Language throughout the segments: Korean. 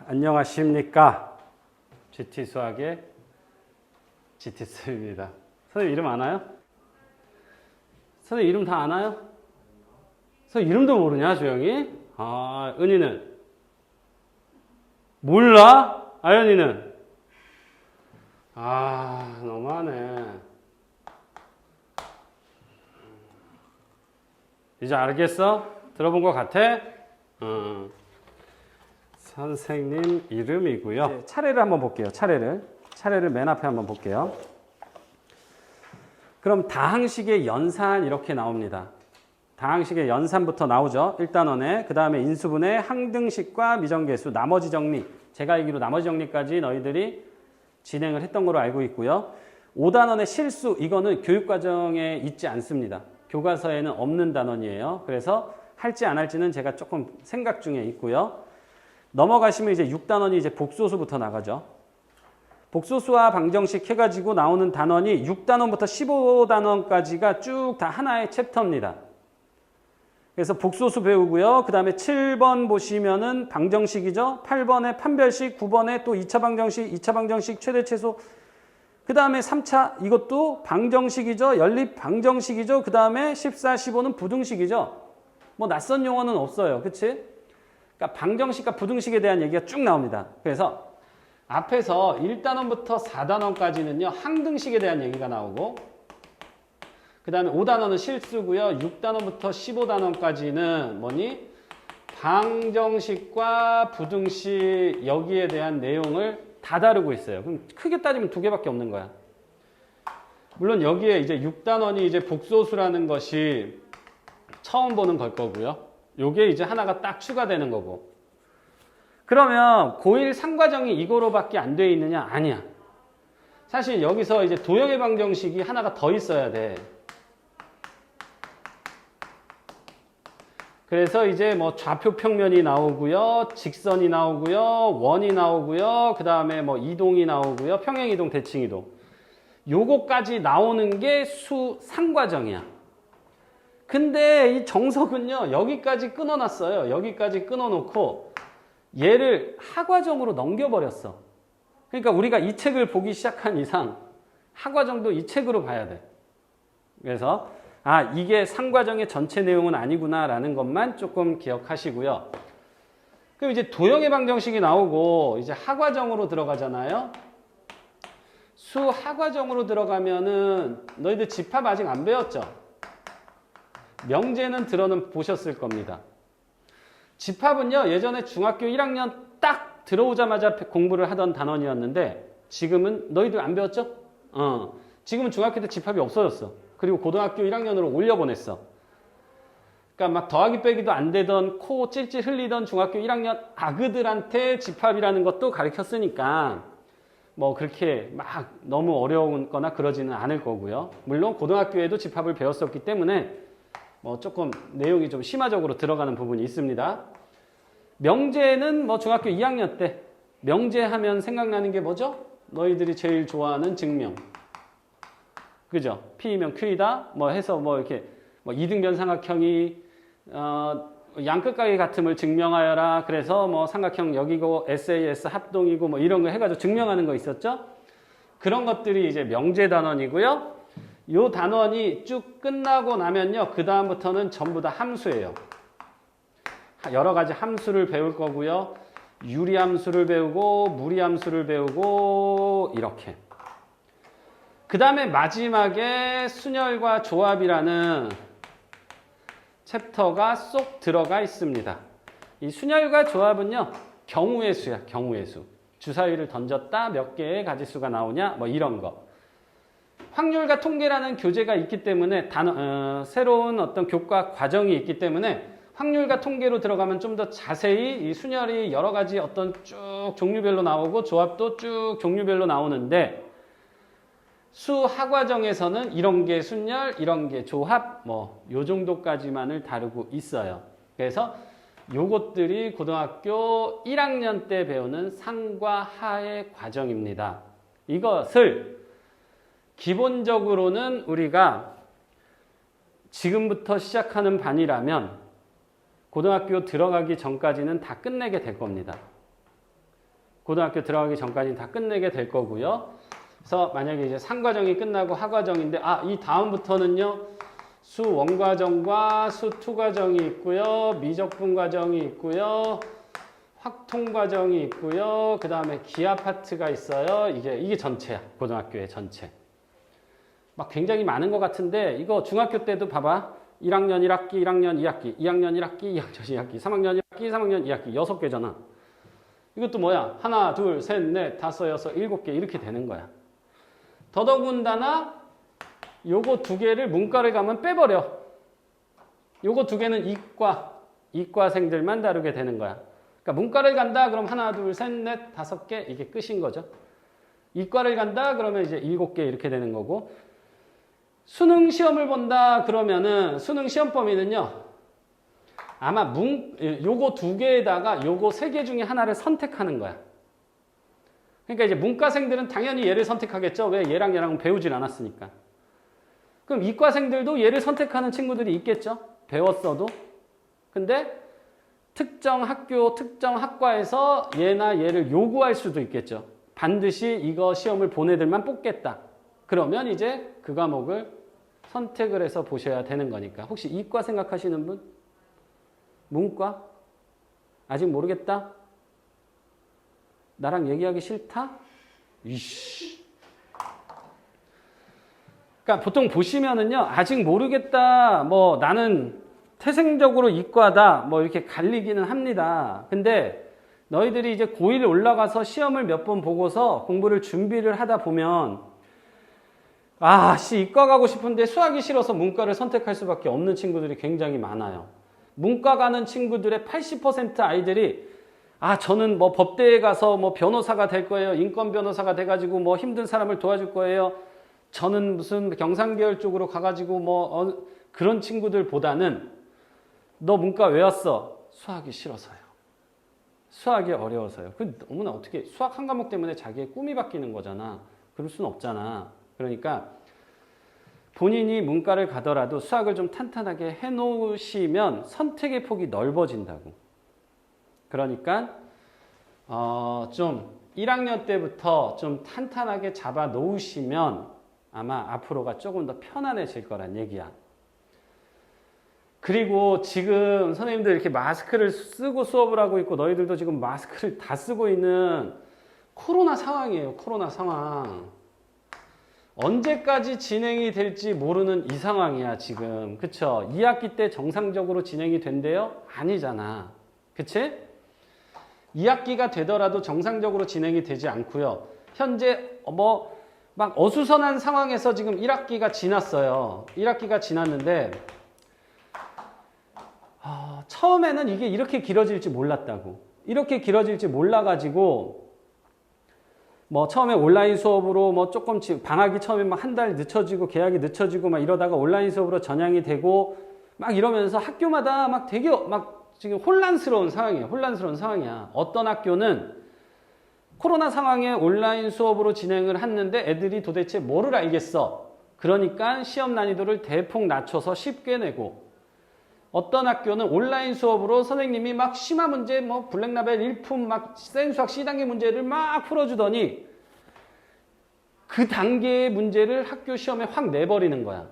안녕하십니까. GT 수학의 GT쌤입니다. 선생님 이름 아나요? 선생님 이름 다 아나요? 선생님 이름도 모르냐, 조용히? 은희는? 몰라? 아연이는? 너무하네. 이제 알겠어? 들어본 것 같아? 선생님 이름이고요. 차례를 한번 볼게요. 차례를 맨 앞에 한번 볼게요. 그럼 다항식의 연산 이렇게 나옵니다. 다항식의 연산부터 나오죠. 1단원에. 그 다음에 인수분해, 항등식과 미정계수, 나머지 정리. 제가 알기로 나머지 정리까지 너희들이 진행을 했던 걸로 알고 있고요. 5단원의 실수, 이거는 교육과정에 있지 않습니다. 교과서에는 없는 단원이에요. 그래서 할지 안 할지는 제가 조금 생각 중에 있고요. 넘어가시면 이제 6단원이 이제 복소수부터 나가죠. 복소수와 방정식 해가지고 나오는 단원이 6단원부터 15단원까지가 쭉 다 하나의 챕터입니다. 그래서 복소수 배우고요. 그 다음에 7번 보시면은 방정식이죠. 8번에 판별식, 9번에 또 2차 방정식, 2차 방정식, 최대 최소. 그 다음에 3차 이것도 방정식이죠. 연립 방정식이죠. 그 다음에 14, 15는 부등식이죠. 뭐 낯선 용어는 없어요. 그치? 그러니까 방정식과 부등식에 대한 얘기가 쭉 나옵니다. 그래서 앞에서 1단원부터 4단원까지는요. 항등식에 대한 얘기가 나오고 그 다음에 5단원은 실수고요. 6단원부터 15단원까지는 뭐니? 방정식과 부등식 여기에 대한 내용을 다 다루고 있어요. 그럼 크게 따지면 두 개밖에 없는 거야. 물론 여기에 이제 6단원이 이제 복소수라는 것이 처음 보는 걸 거고요. 요게 이제 하나가 딱 추가되는 거고. 그러면 고1 상과정이 이거로밖에 안 돼 있느냐? 아니야. 사실 여기서 이제 도형의 방정식이 하나가 더 있어야 돼. 그래서 이제 뭐 좌표 평면이 나오고요. 직선이 나오고요. 원이 나오고요. 그 다음에 뭐 이동이 나오고요. 평행이동, 대칭이동. 요거까지 나오는 게 수 상과정이야. 근데 이 정석은요. 여기까지 끊어놨어요. 여기까지 끊어놓고 얘를 하과정으로 넘겨버렸어. 그러니까 우리가 이 책을 보기 시작한 이상 하과정도 이 책으로 봐야 돼. 그래서 이게 상과정의 전체 내용은 아니구나 라는 것만 조금 기억하시고요. 그럼 이제 도형의 방정식이 나오고 이제 하과정으로 들어가잖아요. 수 하과정으로 들어가면은 너희들 집합 아직 안 배웠죠? 명제는 들어는 보셨을 겁니다. 집합은요. 예전에 중학교 1학년 딱 들어오자마자 공부를 하던 단원이었는데 지금은 너희들 안 배웠죠? 지금은 중학교 때 집합이 없어졌어. 그리고 고등학교 1학년으로 올려보냈어. 그러니까 막 더하기 빼기도 안 되던 코 찔찔 흘리던 중학교 1학년 아그들한테 집합이라는 것도 가르쳤으니까 뭐 그렇게 막 너무 어려운 거나 그러지는 않을 거고요. 물론 고등학교에도 집합을 배웠었기 때문에 뭐 조금 내용이 좀 심화적으로 들어가는 부분이 있습니다. 명제는 뭐 중학교 2학년 때 명제하면 생각나는 게 뭐죠? 너희들이 제일 좋아하는 증명. 그죠? P이면 Q이다. 뭐 해서 뭐 이렇게 뭐 이등변 삼각형이 양끝각의 같음을 증명하여라. 그래서 뭐 삼각형 여기고 SAS 합동이고 뭐 이런 거 해가지고 증명하는 거 있었죠? 그런 것들이 이제 명제 단원이고요. 요 단원이 쭉 끝나고 나면요. 그 다음부터는 전부 다 함수예요. 여러 가지 함수를 배울 거고요. 유리함수를 배우고 무리함수를 배우고 이렇게. 그 다음에 마지막에 순열과 조합이라는 챕터가 쏙 들어가 있습니다. 이 순열과 조합은요. 경우의 수야. 경우의 수. 주사위를 던졌다 몇 개의 가지수가 나오냐 뭐 이런 거. 확률과 통계라는 교재가 있기 때문에 새로운 어떤 교과 과정이 있기 때문에 확률과 통계로 들어가면 좀 더 자세히 이 순열이 여러 가지 어떤 쭉 종류별로 나오고 조합도 쭉 종류별로 나오는데 수 하과정에서는 이런 게 순열, 이런 게 조합, 뭐 요 정도까지만을 다루고 있어요. 그래서 요것들이 고등학교 1학년 때 배우는 상과 하의 과정입니다. 이것을 기본적으로는 우리가 지금부터 시작하는 반이라면 고등학교 들어가기 전까지는 다 끝내게 될 겁니다. 고등학교 들어가기 전까지는 다 끝내게 될 거고요. 그래서 만약에 이제 상과정이 끝나고 하과정인데, 이 다음부터는요, 수 1과정과 수 2과정이 있고요, 미적분 과정이 있고요, 확통 과정이 있고요, 그 다음에 기하 파트가 있어요. 이게 전체야. 고등학교의 전체. 막 굉장히 많은 것 같은데, 이거 중학교 때도 봐봐. 1학년 1학기, 1학년 2학기, 2학년 1학기, 2학년 2학기, 3학년 1학기, 3학년 2학기, 6개잖아. 이것도 뭐야? 하나, 둘, 셋, 넷, 다섯, 여섯, 7개 이렇게 되는 거야. 더더군다나 요거 2개를 문과를 가면 빼버려. 요거 2개는 이과생들만 다루게 되는 거야. 그러니까 문과를 간다 그럼 하나, 둘, 셋, 넷, 5개 이게 끝인 거죠. 이과를 간다 그러면 이제 7개 이렇게 되는 거고, 수능 시험을 본다 그러면은 수능 시험 범위는요, 아마 요거 2개에다가 요거 3개 중에 하나를 선택하는 거야. 그러니까 이제 문과생들은 당연히 얘를 선택하겠죠. 왜? 얘랑 얘랑은 배우질 않았으니까. 그럼 이과생들도 얘를 선택하는 친구들이 있겠죠. 배웠어도. 근데 특정 학교, 특정 학과에서 얘나 얘를 요구할 수도 있겠죠. 반드시 이거 시험을 본 애들만 뽑겠다. 그러면 이제 그 과목을 선택을 해서 보셔야 되는 거니까. 혹시 이과 생각하시는 분? 문과? 아직 모르겠다? 나랑 얘기하기 싫다? 이씨. 그러니까 보통 보시면은요, 아직 모르겠다, 뭐 나는 태생적으로 이과다, 뭐 이렇게 갈리기는 합니다. 근데 너희들이 이제 고1 올라가서 시험을 몇 번 보고서 공부를 준비를 하다 보면, 이과 가고 싶은데 수학이 싫어서 문과를 선택할 수밖에 없는 친구들이 굉장히 많아요. 문과 가는 친구들의 80% 아이들이 저는 뭐 법대에 가서 뭐 변호사가 될 거예요. 인권 변호사가 돼가지고 뭐 힘든 사람을 도와줄 거예요. 저는 무슨 경상계열 쪽으로 가가지고 그런 친구들보다는 너 문과 왜 왔어? 수학이 싫어서요. 수학이 어려워서요. 너무나 어떻게 수학 한 과목 때문에 자기의 꿈이 바뀌는 거잖아. 그럴 수는 없잖아. 그러니까 본인이 문과를 가더라도 수학을 좀 탄탄하게 해놓으시면 선택의 폭이 넓어진다고. 그러니까 좀 1학년 때부터 좀 탄탄하게 잡아 놓으시면 아마 앞으로가 조금 더 편안해질 거란 얘기야. 그리고 지금 선생님들 이렇게 마스크를 쓰고 수업을 하고 있고 너희들도 지금 마스크를 다 쓰고 있는 코로나 상황이에요. 코로나 상황. 언제까지 진행이 될지 모르는 이 상황이야 지금. 그쵸? 2학기 때 정상적으로 진행이 된대요? 아니잖아. 그치? 2학기가 되더라도 정상적으로 진행이 되지 않고요. 현재 막 어수선한 상황에서 지금 1학기가 지났어요. 1학기가 지났는데 처음에는 이게 이렇게 길어질지 몰랐다고. 이렇게 길어질지 몰라가지고 처음에 온라인 수업으로 조금 방학이 처음에 막 한 달 늦춰지고 계약이 늦춰지고 막 이러다가 온라인 수업으로 전향이 되고 막 이러면서 학교마다 막 되게 지금 혼란스러운 상황이에요. 혼란스러운 상황이야. 어떤 학교는 코로나 상황에 온라인 수업으로 진행을 했는데 애들이 도대체 뭐를 알겠어. 그러니까 시험 난이도를 대폭 낮춰서 쉽게 내고, 어떤 학교는 온라인 수업으로 선생님이 막 심화 문제, 블랙라벨 1품 막 센수학 C단계 문제를 막 풀어주더니 그 단계의 문제를 학교 시험에 확 내버리는 거야.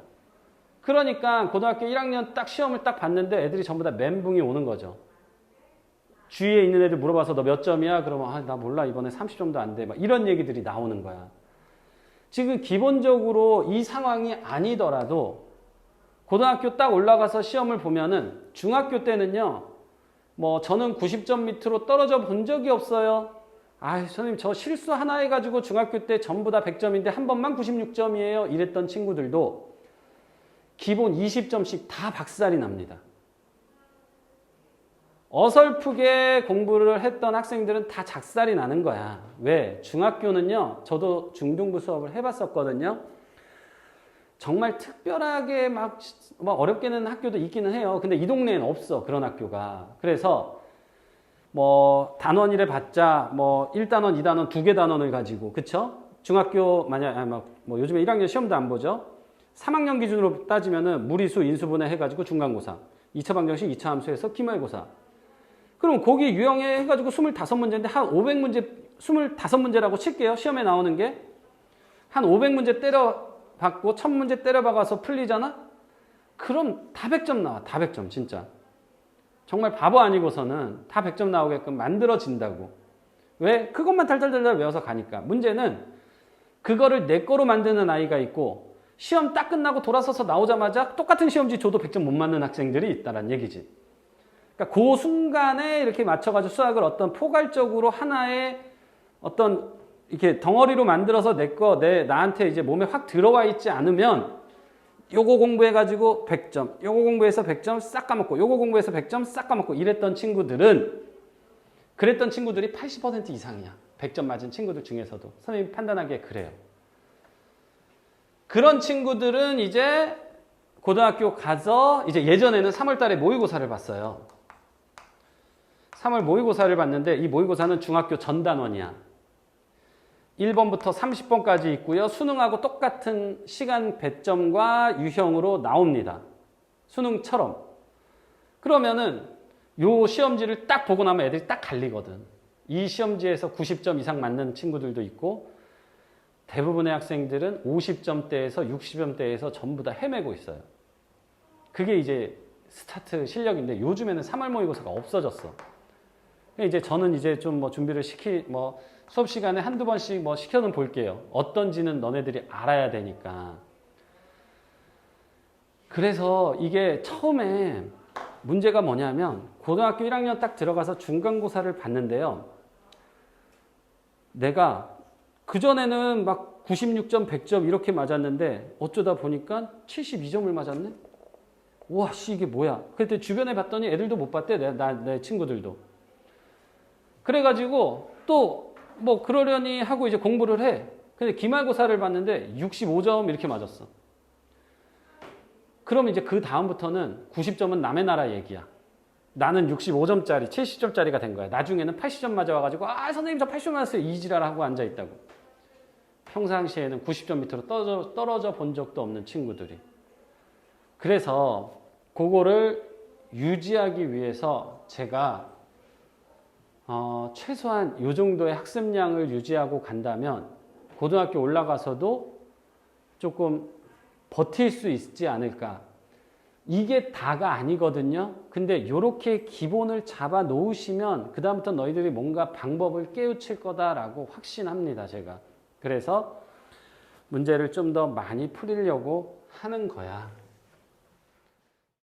그러니까 고등학교 1학년 딱 시험을 딱 봤는데 애들이 전부 다 멘붕이 오는 거죠. 주위에 있는 애들 물어봐서 너 몇 점이야? 그러면 나 몰라, 이번에 30점도 안 돼. 막 이런 얘기들이 나오는 거야. 지금 기본적으로 이 상황이 아니더라도 고등학교 딱 올라가서 시험을 보면은 중학교 때는요, 저는 90점 밑으로 떨어져 본 적이 없어요. 선생님 저 실수 하나 해가지고 중학교 때 전부 다 100점인데 한 번만 96점이에요. 이랬던 친구들도 기본 20점씩 다 박살이 납니다. 어설프게 공부를 했던 학생들은 다 작살이 나는 거야. 왜? 중학교는요, 저도 중등부 수업을 해봤었거든요. 정말 특별하게 막 어렵게는 학교도 있기는 해요. 근데 이 동네에는 없어, 그런 학교가. 그래서 단원 1에 봤자 1단원, 2단원, 2개 단원을 가지고, 그쵸? 중학교 만약 요즘에 1학년 시험도 안 보죠. 3학년 기준으로 따지면은 무리수, 인수분해 해가지고 중간고사. 2차 방정식, 2차 함수에서 기말고사. 그럼 거기 유형해 해가지고 25문제인데 한 500문제, 25문제라고 칠게요. 시험에 나오는 게. 한 500문제 때려박고 1000문제 때려박아서 풀리잖아? 그럼 다 100점 나와. 다 100점 진짜. 정말 바보 아니고서는 다 100점 나오게끔 만들어진다고. 왜? 그것만 달달달달 외워서 가니까. 문제는 그거를 내 거로 만드는 아이가 있고 시험 딱 끝나고 돌아서서 나오자마자 똑같은 시험지 줘도 100점 못 맞는 학생들이 있다는 얘기지. 그러니까 그 순간에 이렇게 맞춰가지고 수학을 어떤 포괄적으로 하나의 어떤 이렇게 덩어리로 만들어서 나한테 이제 몸에 확 들어와 있지 않으면 요거 공부해가지고 100점, 요거 공부해서 100점 싹 까먹고, 요거 공부해서 100점 싹 까먹고 이랬던 친구들은 그랬던 친구들이 80% 이상이야. 100점 맞은 친구들 중에서도. 선생님이 판단하기에 그래요. 그런 친구들은 이제 고등학교 가서 이제 예전에는 3월 달에 모의고사를 봤어요. 3월 모의고사를 봤는데 이 모의고사는 중학교 전 단원이야. 1번부터 30번까지 있고요. 수능하고 똑같은 시간 배점과 유형으로 나옵니다. 수능처럼. 그러면은 요 시험지를 딱 보고 나면 애들이 딱 갈리거든. 이 시험지에서 90점 이상 맞는 친구들도 있고 대부분의 학생들은 50점대에서 60점대에서 전부 다 헤매고 있어요. 그게 이제 스타트 실력인데 요즘에는 3월 모의고사가 없어졌어. 이제 저는 이제 좀 뭐 준비를 수업 시간에 한두 번씩 뭐 시켜는 볼게요. 어떤지는 너네들이 알아야 되니까. 그래서 이게 처음에 문제가 뭐냐면 고등학교 1학년 딱 들어가서 중간고사를 봤는데요. 내가 그전에는 막 96점, 100점 이렇게 맞았는데 어쩌다 보니까 72점을 맞았네? 와, 씨, 이게 뭐야? 그때 주변에 봤더니 애들도 못 봤대, 내 친구들도. 그래가지고 또 뭐 그러려니 하고 이제 공부를 해. 근데 기말고사를 봤는데 65점 이렇게 맞았어. 그럼 이제 그 다음부터는 90점은 남의 나라 얘기야. 나는 65점짜리, 70점짜리가 된 거야. 나중에는 80점 맞아와가지고 선생님 저 80점 맞았어요. 이지랄하고 앉아있다고. 평상시에는 90점 밑으로 떨어져 본 적도 없는 친구들이. 그래서 그거를 유지하기 위해서 제가 최소한 이 정도의 학습량을 유지하고 간다면 고등학교 올라가서도 조금 버틸 수 있지 않을까. 이게 다가 아니거든요. 근데 이렇게 기본을 잡아 놓으시면 그 다음부터 너희들이 뭔가 방법을 깨우칠 거다라고 확신합니다. 제가. 그래서 문제를 좀 더 많이 풀려고 하는 거야.